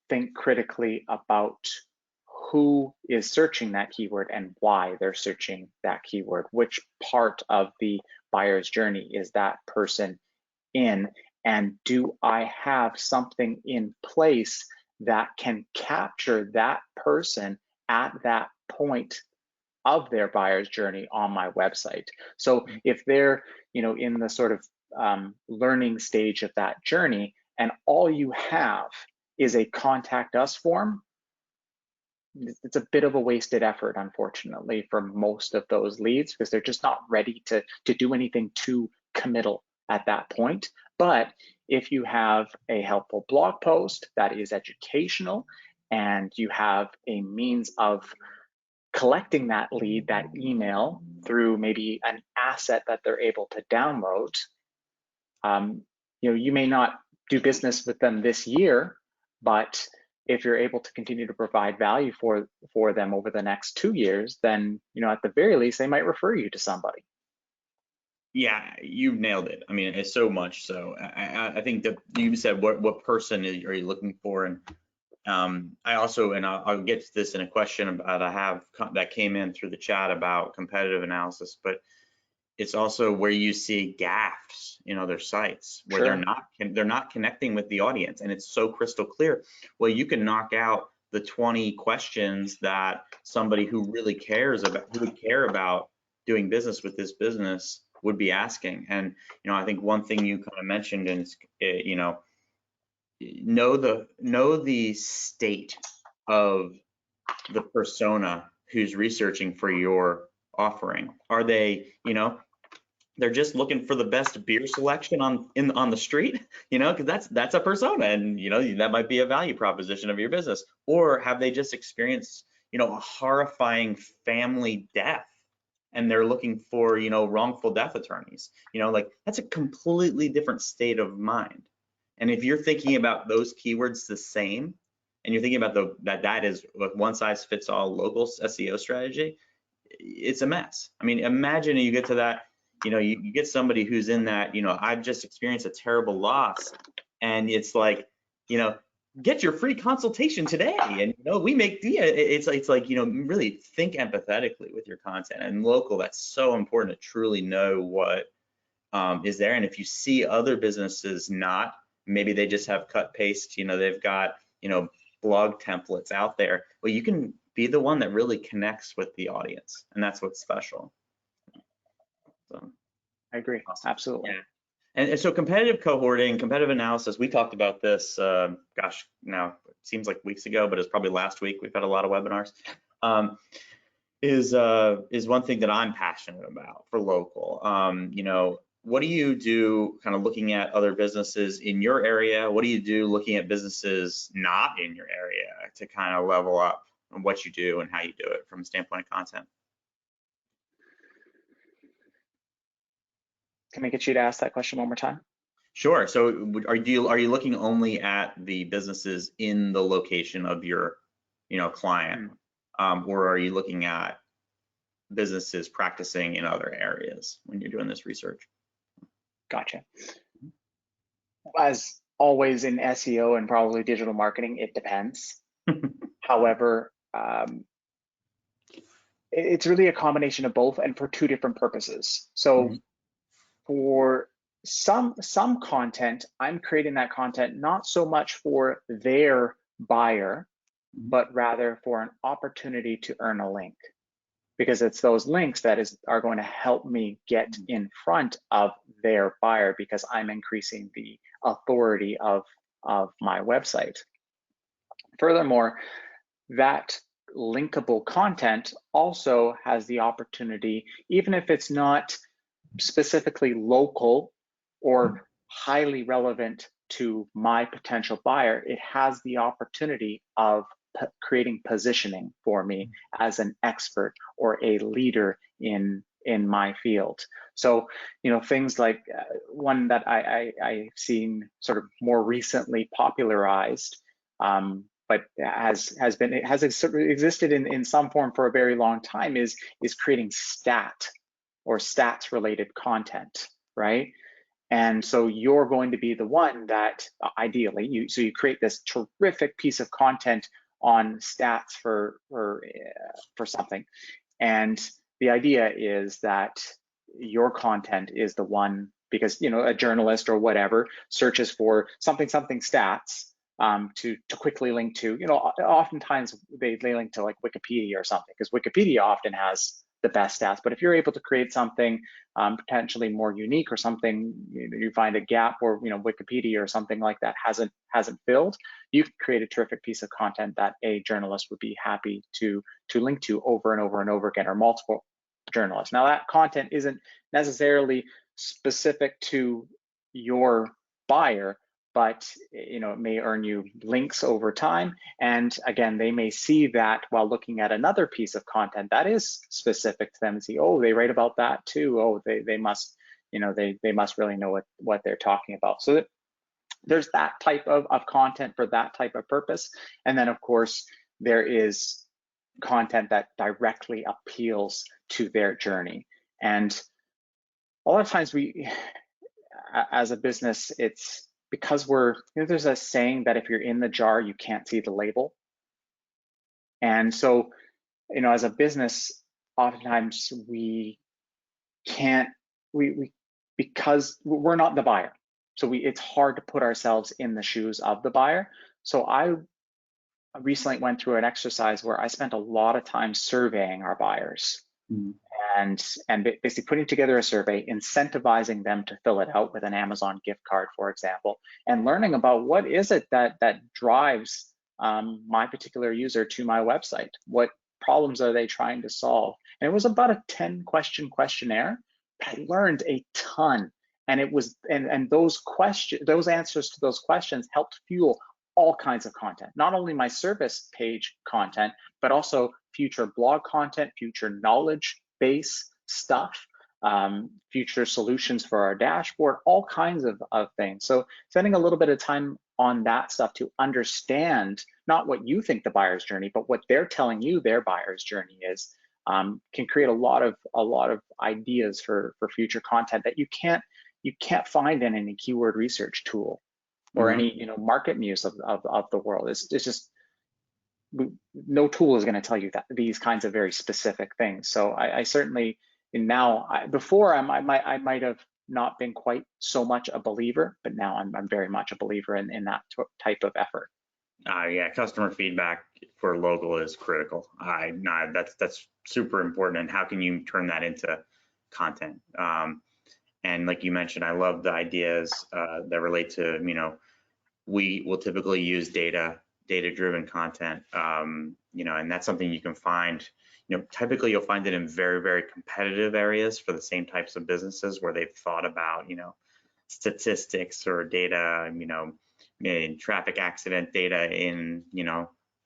think critically about who is searching that keyword and why they're searching that keyword. Which part of the buyer's journey is that person in? And do I have something in place that can capture that person at that point of their buyer's journey on my website? So if they're, in the sort of learning stage of that journey, and all you have is a contact us form, it's a bit of a wasted effort, unfortunately, for most of those leads, because they're just not ready to do anything too committal at that point. But if you have a helpful blog post that is educational, and you have a means of collecting that lead, that email, through maybe an asset that they're able to download, you may not do business with them this year, but if you're able to continue to provide value for them over the next 2 years, then at the very least they might refer you to somebody. Yeah, you nailed it. I mean, it's so much so. I think that you said what person are you looking for, and I also, and I'll get to this in a question that I have that came in through the chat about competitive analysis, but it's also where you see gaffes in other sites where Sure. they're not connecting with the audience, and it's so crystal clear. Well, you can knock out the 20 questions that somebody who really cares about, who would care about doing business with this business, would be asking. And I think one thing you kind of mentioned is know the state of the persona who's researching for your offering. Are they, they're just looking for the best beer selection on the street, because that's a persona, and that might be a value proposition of your business. Or have they just experienced, a horrifying family death, and they're looking for, wrongful death attorneys? Like, that's a completely different state of mind. And if you're thinking about those keywords the same, and you're thinking about that is like one size fits all local SEO strategy, it's a mess. I mean, imagine you get to that, you get somebody who's in that, I've just experienced a terrible loss, and it's like, get your free consultation today. And we make it's like really think empathetically with your content, and local, that's so important to truly know what is there. And if you see other businesses not, maybe they just have cut paste, they've got blog templates out there, well, you can be the one that really connects with the audience, and that's what's special. So I agree. awesome. Absolutely. Yeah. And so competitive cohorting, competitive analysis, we talked about this, gosh, now it seems like weeks ago, but it's probably last week. We've had a lot of webinars. Is one thing that I'm passionate about for local. What do you do kind of looking at other businesses in your area? What do you do looking at businesses not in your area to kind of level up on what you do and how you do it from a standpoint of content? Can I get you to ask that question one more time? Sure. So are you looking only at the businesses in the location of your client, or are you looking at businesses practicing in other areas when you're doing this research? Gotcha. As always in SEO and probably digital marketing, it depends. However, it's really a combination of both, and for two different purposes. So for some content, I'm creating that content not so much for their buyer, but rather for an opportunity to earn a link, because it's those links that are going to help me get in front of their buyer, because I'm increasing the authority of my website. Furthermore, that linkable content also has the opportunity, even if it's not specifically local or highly relevant to my potential buyer, it has the opportunity of creating positioning for me as an expert or a leader in my field. So things like one that I've seen sort of more recently popularized, but has existed in some form for a very long time, is creating stats related content, right? And so you're going to be the one that ideally you create this terrific piece of content on stats for something, and the idea is that your content is the one, because a journalist or whatever searches for something stats to quickly link to. Oftentimes they link to like Wikipedia or something, because Wikipedia often has the best stats. But if you're able to create something potentially more unique, or something you find a gap, or Wikipedia or something like that hasn't filled, you can create a terrific piece of content that a journalist would be happy to link to over and over and over again, or multiple journalists. Now that content isn't necessarily specific to your buyer, but it may earn you links over time. And again, they may see that while looking at another piece of content that is specific to them, and see, oh, they write about that too. Oh, they must, they must really know what they're talking about. So there's that type of content for that type of purpose. And then of course, there is content that directly appeals to their journey. And a lot of times we, as a business, it's because there's a saying that if you're in the jar, you can't see the label. And so, as a business, oftentimes we can't, because we're not the buyer. So it's hard to put ourselves in the shoes of the buyer. So I recently went through an exercise where I spent a lot of time surveying our buyers. And basically putting together a survey, incentivizing them to fill it out with an Amazon gift card, for example, and learning about what is it that drives my particular user to my website. What problems are they trying to solve? And it was about a 10-question questionnaire. I learned a ton, and it was and those answers to those questions helped fuel all kinds of content, not only my service page content, but also future blog content, future knowledge base stuff, future solutions for our dashboard, all kinds of things. So spending a little bit of time on that stuff to understand not what you think the buyer's journey, but what they're telling you their buyer's journey is, can create a lot of ideas for future content that you can't find in any keyword research tool or any MarketMuse of the world. It's just, no tool is going to tell you that these kinds of very specific things. So I certainly, and now before I might have not been quite so much a believer, but now I'm very much a believer in that type of effort. Yeah, customer feedback for local is critical. That's super important. And how can you turn that into content? And like you mentioned, I love the ideas that relate to, we will typically use data-driven content, and that's something you can find. Typically you'll find it in very, very competitive areas for the same types of businesses where they've thought about, statistics or data, in traffic accident data in,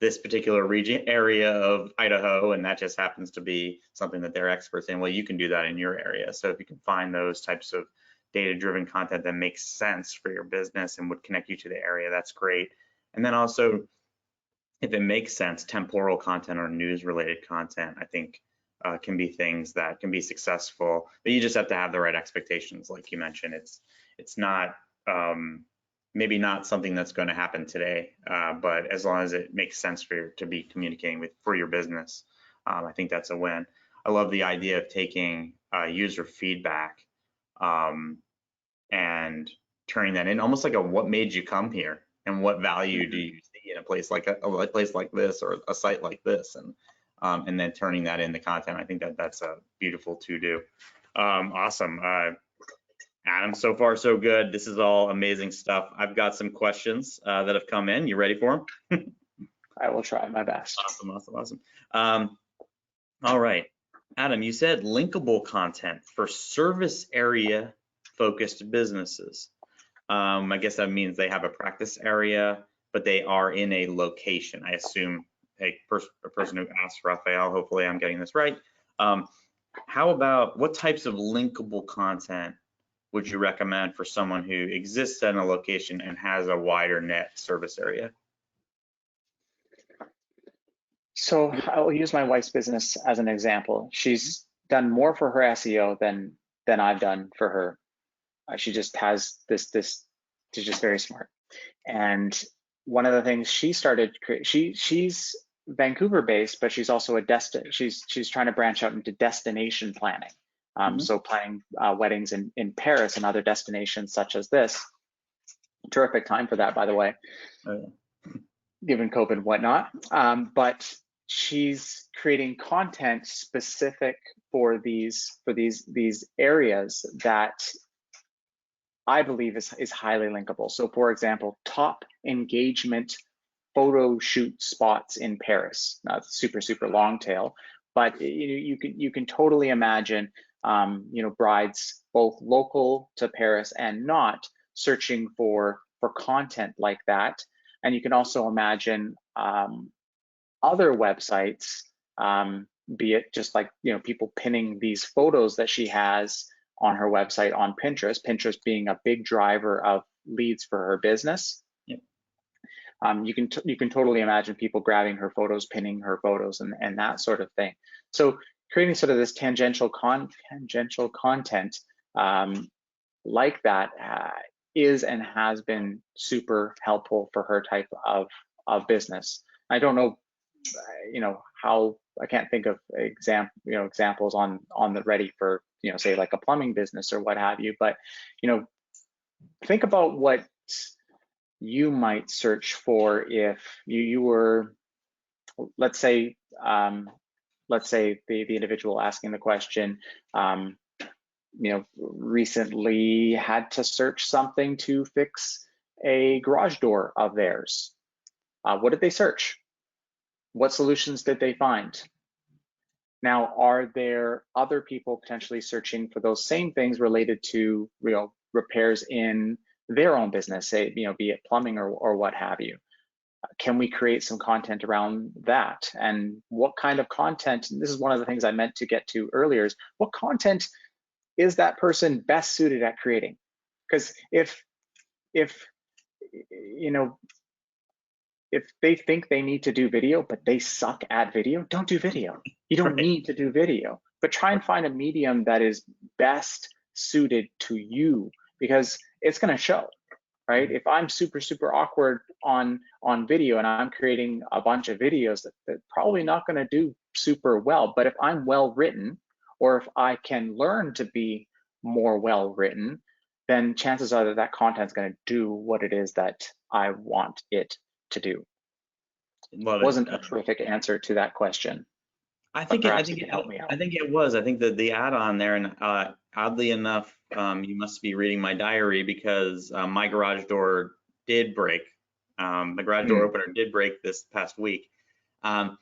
this particular region area of Idaho, and that just happens to be something that they're experts in. Well, you can do that in your area. So if you can find those types of data-driven content that makes sense for your business and would connect you to the area, that's great. And then also, if it makes sense, temporal content or news-related content, I think can be things that can be successful, but you just have to have the right expectations. Like you mentioned, it's not maybe not something that's going to happen today, but as long as it makes sense for you to be communicating for your business, I think that's a win. I love the idea of taking user feedback and turning that in almost like a what made you come here and what value do you see in a place like a place like this or a site like this, and then turning that into content. I think that's a beautiful to do. Awesome. Adam, so far so good. This is all amazing stuff. I've got some questions that have come in. You ready for them? I will try my best. Awesome. All right, Adam, you said linkable content for service area focused businesses. I guess that means they have a practice area, but they are in a location. I assume a person who asked Raphael, hopefully I'm getting this right. How about what types of linkable content would you recommend for someone who exists in a location and has a wider net service area? So I'll use my wife's business as an example. She's done more for her SEO than I've done for her. She just has this, she's just very smart. And one of the things she started, she's Vancouver based, but she's also she's trying to branch out into destination planning. So planning weddings in Paris and other destinations such as this. Terrific time for that, by the way, given COVID and whatnot. But she's creating content specific for these areas that I believe is highly linkable. So for example, top engagement photo shoot spots in Paris. Now it's super long tail, but you can totally imagine brides both local to Paris and not searching for content like that. And you can also imagine other websites, be it just like people pinning these photos that she has on her website on Pinterest, Pinterest being a big driver of leads for her business. Yep. You can totally imagine people grabbing her photos, pinning her photos, and that sort of thing. So creating sort of this tangential content like that is and has been super helpful for her type of business. I don't know, how, I can't think of examples on the ready for say like a plumbing business or what have you, but think about what you might search for if you were, let's say the individual asking the question recently had to search something to fix a garage door of theirs. What did they search? What solutions did they find? Now, are there other people potentially searching for those same things related to repairs in their own business, say, be it plumbing or what have you? Can we create some content around that? And what kind of content, and this is one of the things I meant to get to earlier, is what content is that person best suited at creating? Because if you know, if they think they need to do video, but they suck at video, don't do video. You don't Right. need to do video, but try and find a medium that is best suited to you, because it's going to show, right? If I'm super awkward on video and I'm creating a bunch of videos that probably not going to do super well, but if I'm well written, or if I can learn to be more well written, then chances are that that content is going to do what it is that I want it to do. Love it. Wasn't a terrific answer to that question, I but think perhaps you can help me out. I think it was. I think that the add-on there, and oddly enough, you must be reading my diary because my garage door did break. The garage door opener did break this past week. And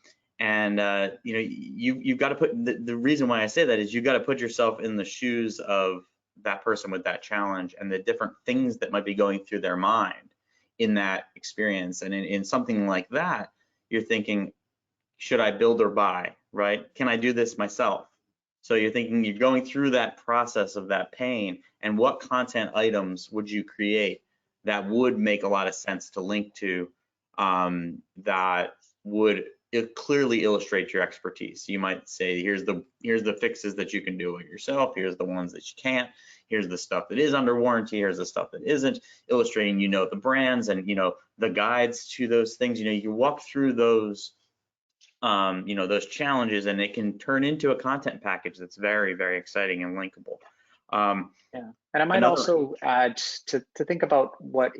you know, you've got to put the reason why I say that is you've got to put yourself in the shoes of that person with that challenge and the different things that might be going through their mind in that experience. And in something like that, you're thinking, should I build or buy, right? Can I do this myself? So you're thinking, you're going through that process of that pain, and what content items would you create that would make a lot of sense to link to, that would clearly illustrate your expertise. You might say, here's the fixes that you can do it yourself, here's the ones that you can't, here's the stuff that is under warranty, here's the stuff that isn't, illustrating, you know, the brands and, you know, the guides to those things. You know, you walk through those you know, those challenges, and it can turn into a content package that's very, very exciting and linkable. Yeah, and I might also add to think about what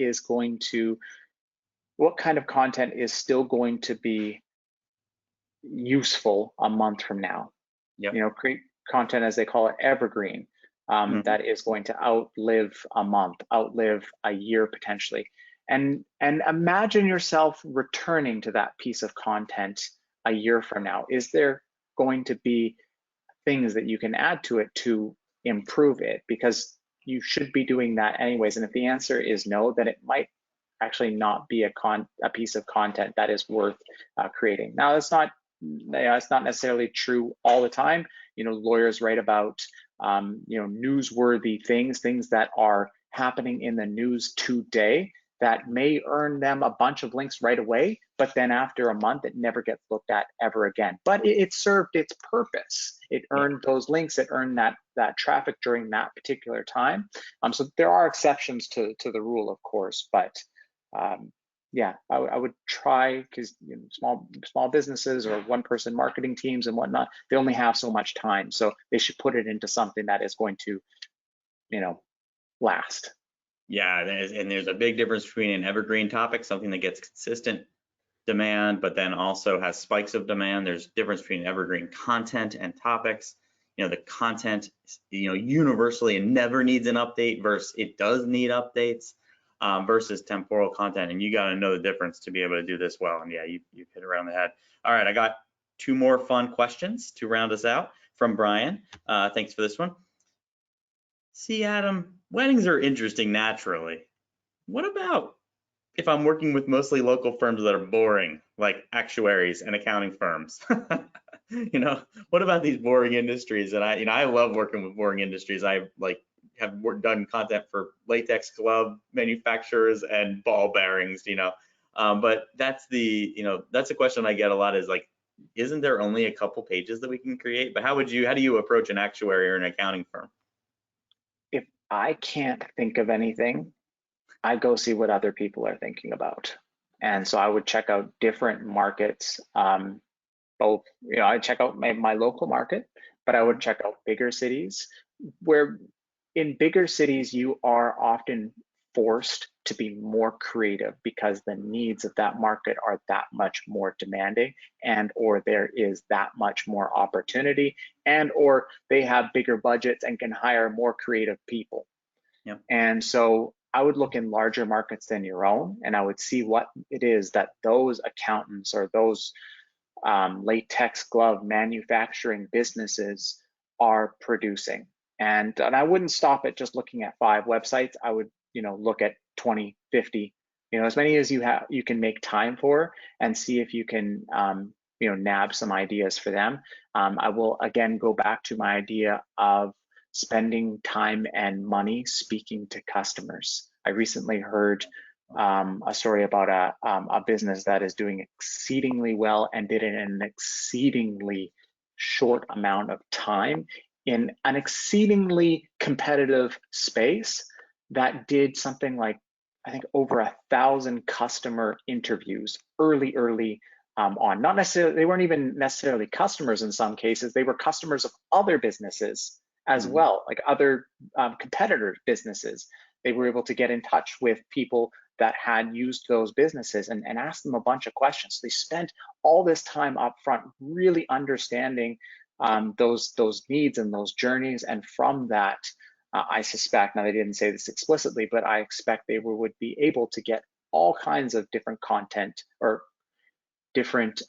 kind of content is still going to be useful a month from now. Yep. You know, create content, as they call it, evergreen, that is going to outlive a month, outlive a year potentially. And imagine yourself returning to that piece of content a year from now. Is there going to be things that you can add to it to improve it? Because you should be doing that anyways. And if the answer is no, then it might actually not be a piece of content that is worth creating. Now, it's not necessarily true all the time. You know, lawyers write about you know, newsworthy things that are happening in the news today that may earn them a bunch of links right away, but then after a month, it never gets looked at ever again. But it served its purpose. It earned those links, it earned that traffic during that particular time. So there are exceptions to the rule, of course, but yeah, I would try, because you know, small businesses or one-person marketing teams and whatnot, they only have so much time, so they should put it into something that is going to, you know, last. Yeah, and there's a big difference between an evergreen topic, something that gets consistent demand, but then also has spikes of demand. There's a difference between evergreen content and topics. You know, the content, you know, universally and never needs an update versus it does need updates, versus temporal content. And you got to know the difference to be able to do this well. And yeah, you've hit around the head. All right, I got two more fun questions to round us out from Brian. Thanks for this one. See, Adam, weddings are interesting naturally. What about if I'm working with mostly local firms that are boring, like actuaries and accounting firms? You know, what about these boring industries? And I love working with boring industries. I have done content for latex glove manufacturers and ball bearings, you know. But that's that's a question I get a lot, is like, isn't there only a couple pages that we can create? But how do you approach an actuary or an accounting firm? If I can't think of anything, I go see what other people are thinking about. And so I would check out different markets, both, you know, I check out my local market, but I would check out bigger cities, where in bigger cities, you are often forced to be more creative because the needs of that market are that much more demanding, and or there is that much more opportunity, and or they have bigger budgets and can hire more creative people. Yep. And so I would look in larger markets than your own, and I would see what it is that those accountants or those latex glove manufacturing businesses are producing. And I wouldn't stop at just looking at 5 websites. I would, you know, look at 20, 50, you know, as many as you can make time for, and see if you can, you know, nab some ideas for them. I will again go back to my idea of spending time and money speaking to customers. I recently heard a story about a business that is doing exceedingly well and did it in an exceedingly short amount of time in an exceedingly competitive space that did something like, I think, over 1,000 customer interviews early on. Not necessarily, they weren't even necessarily customers in some cases, they were customers of other businesses as well, like other competitor businesses. They were able to get in touch with people that had used those businesses and ask them a bunch of questions. They spent all this time up front really understanding those needs and those journeys. And from that, I suspect, now they didn't say this explicitly, but I expect they would be able to get all kinds of different content or different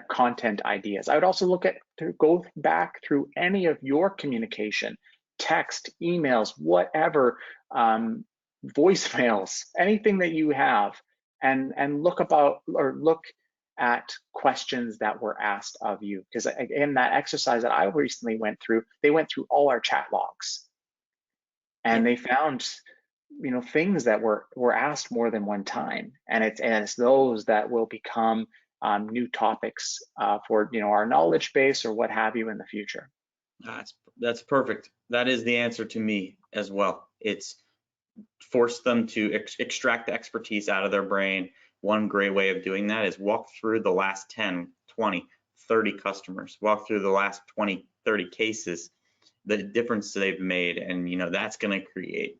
content ideas. I would also look at, to go back through any of your communication, text, emails, whatever, voicemails, anything that you have, and look at questions that were asked of you. Because in that exercise that I recently went through, they went through all our chat logs, and they found things that were asked more than one time, and it's those that will become new topics for our knowledge base or what have you in the future. That's perfect. That is the answer to me as well. It's force them to extract the expertise out of their brain. One great way of doing that is walk through the last 10, 20, 30 customers, walk through the last 20, 30 cases, the difference they've made, and that's going to create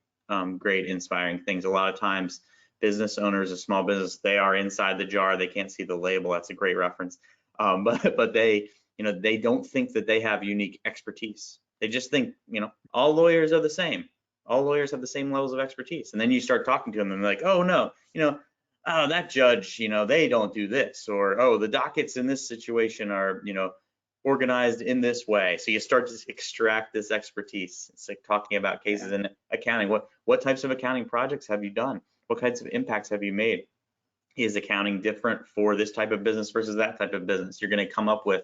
great inspiring things. A lot of times business owners of small business, they are inside the jar, they can't see the label. That's a great reference. But they they don't think that they have unique expertise. They just think all lawyers are the same. All lawyers have the same levels of expertise. And then you start talking to them and they're like, oh no, oh, that judge, they don't do this, or oh, the dockets in this situation are organized in this way. So you start to extract this expertise. It's like talking about cases in accounting. What types of accounting projects have you done? What kinds of impacts have you made? Is accounting different for this type of business versus that type of business? You're going to come up with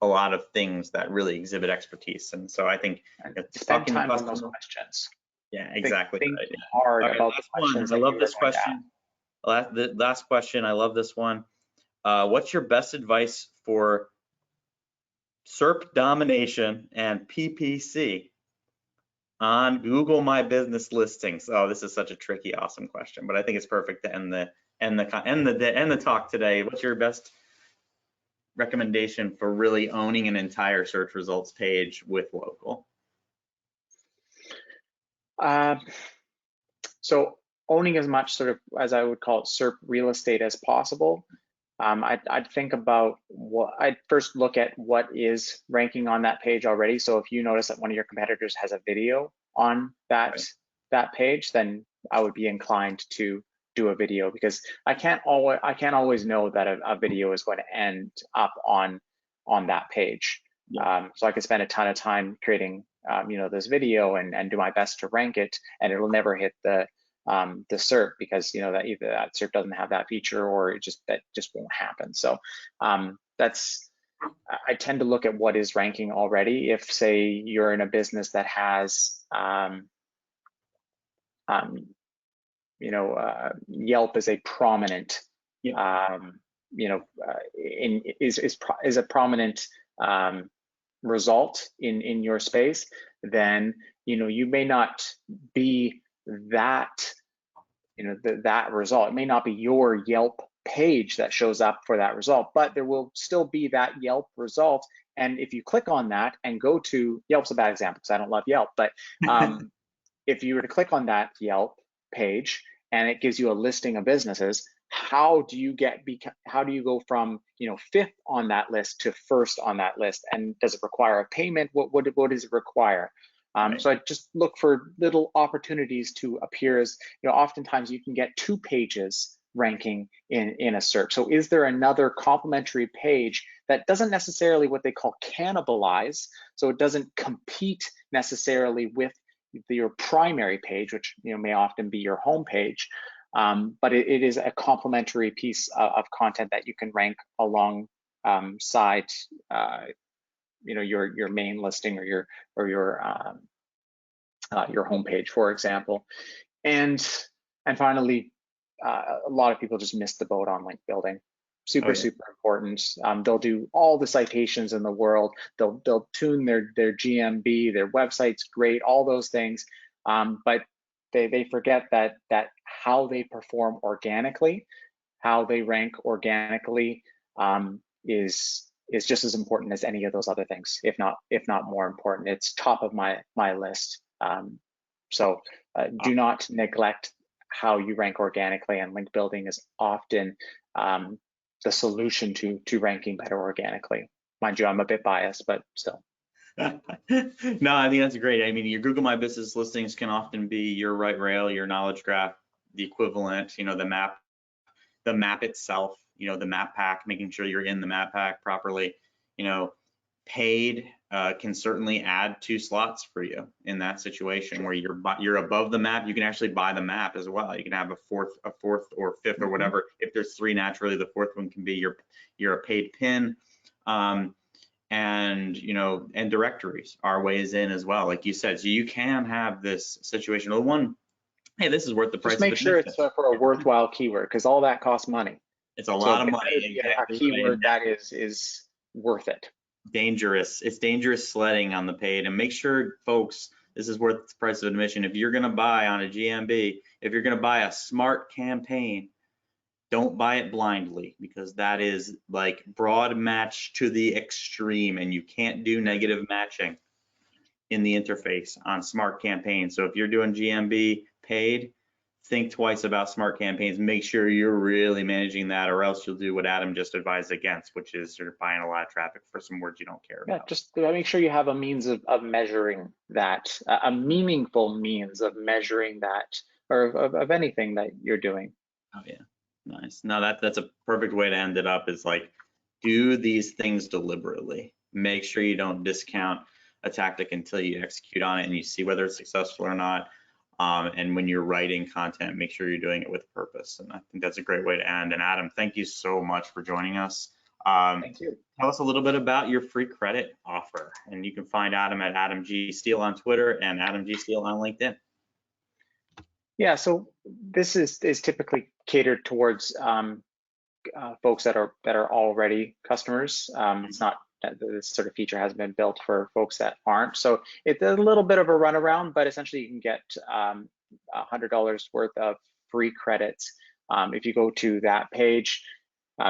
a lot of things that really exhibit expertise. And so I think spend time on those questions. Yeah, exactly. Think hard about the questions. I love this question. The last question. I love this one. What's your best advice for SERP domination and PPC on Google My Business listings? Oh, this is such a tricky, awesome question, but I think it's perfect to end the talk today. What's your best recommendation for really owning an entire search results page with local? So owning as much sort of, as I would call it, SERP real estate as possible. I'd think about I'd first look at what is ranking on that page already. So if you notice that one of your competitors has a video on that page, then I would be inclined to do a video, because I can't always know that a video is going to end up on that page. So I could spend a ton of time creating this video and do my best to rank it, and it'll never hit the SERP, because that either that SERP doesn't have that feature, or that just won't happen. So I tend to look at what is ranking already. If, say, you're in a business that has Yelp is a prominent is a prominent result in your space, then you may not be that that result. It may not be your Yelp page that shows up for that result, but there will still be that Yelp result. And if you click on that and go to Yelp's a bad example because I don't love Yelp, but if you were to click on that Yelp page and it gives you a listing of businesses, how do you go from 5th on that list to 1st on that list? And does it require a payment? What does it require? So I just look for little opportunities to appear as, oftentimes you can get 2 pages ranking in a search. So is there another complementary page that doesn't necessarily what they call cannibalize? So it doesn't compete necessarily with your primary page, which may often be your home page, but it is a complementary piece of content that you can rank alongside your main listing or your homepage, for example. And And finally, a lot of people just miss the boat on link building. Super important. They'll do all the citations in the world. They'll tune their GMB, their website's great, all those things. But they forget that how they perform organically, how they rank organically, is just as important as any of those other things, if not more important. It's top of my list. So do not neglect how you rank organically, and link building is often the solution to ranking better organically. Mind you, I'm a bit biased, but still. No, I think that's great. I mean, your Google My Business listings can often be your right rail, your knowledge graph, the equivalent, you know, the map itself, you know, the map pack, making sure you're in the map pack properly. You know, paid can certainly add 2 slots for you in that situation where you're above the map. You can actually buy the map as well. You can have a fourth or fifth or whatever. If there's 3 naturally, the 4th one can be your paid pin. And you know, and directories are ways in as well, like you said. So you can have this situation. Well, one, hey, this is worth the price. Just make sure it's for a worthwhile keyword, because all that costs money. It's a lot of money. A keyword that is worth it. Dangerous. It's dangerous sledding on the paid. And make sure, folks, this is worth the price of admission. If you're going to buy on a GMB, if you're going to buy a smart campaign, don't buy it blindly, because that is like broad match to the extreme, and you can't do negative matching in the interface on smart campaigns. So if you're doing GMB paid, think twice about smart campaigns. Make sure you're really managing that, or else you'll do what Adam just advised against, which is sort of buying a lot of traffic for some words you don't care about. Just make sure you have a means of measuring that, a meaningful means of measuring that, or of anything that you're doing. Oh yeah. Nice. No, that's a perfect way to end it up, is like, do these things deliberately. Make sure you don't discount a tactic until you execute on it and you see whether it's successful or not. And when you're writing content, make sure you're doing it with purpose. And I think that's a great way to end. And Adam, thank you so much for joining us. Thank you. Tell us a little bit about your free credit offer. And you can find Adam at Adam G. Steele on Twitter and Adam G. Steele on LinkedIn. Yeah, so this is typically catered towards folks that are already customers. It's not that this sort of feature hasn't been built for folks that aren't. So it's a little bit of a runaround, but essentially you can get $100 worth of free credits if you go to that page.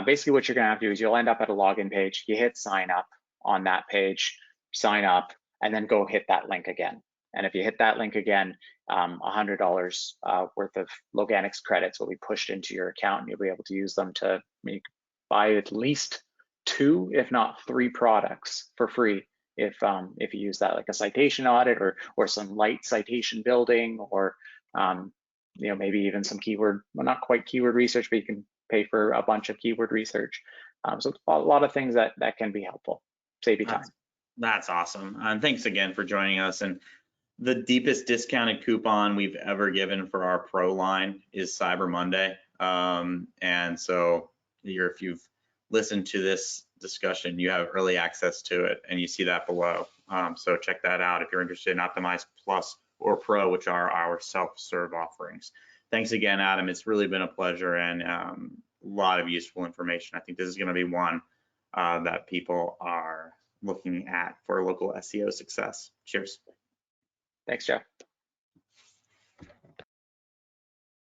Basically what you're gonna have to do is you'll end up at a login page. You hit sign up on that page, sign up, and then go hit that link again. And if you hit that link again, $100 worth of Loganix credits will be pushed into your account, and you'll be able to use them to buy at least 2, if not 3 products for free if you use that, like a citation audit or some light citation building, or you know, maybe even some keyword, well, not quite keyword research, but you can pay for a bunch of keyword research. So a lot of things that can be helpful, save you time. That's awesome. And thanks again for joining us. And the deepest discounted coupon we've ever given for our pro line is Cyber Monday. And so if you've listened to this discussion, you have early access to it, and you see that below. So check that out if you're interested in Optimize Plus or Pro, which are our self-serve offerings. Thanks again, Adam. It's really been a pleasure, and a lot of useful information. I think this is going to be one that people are looking at for local SEO success. Cheers. Thanks, Jeff.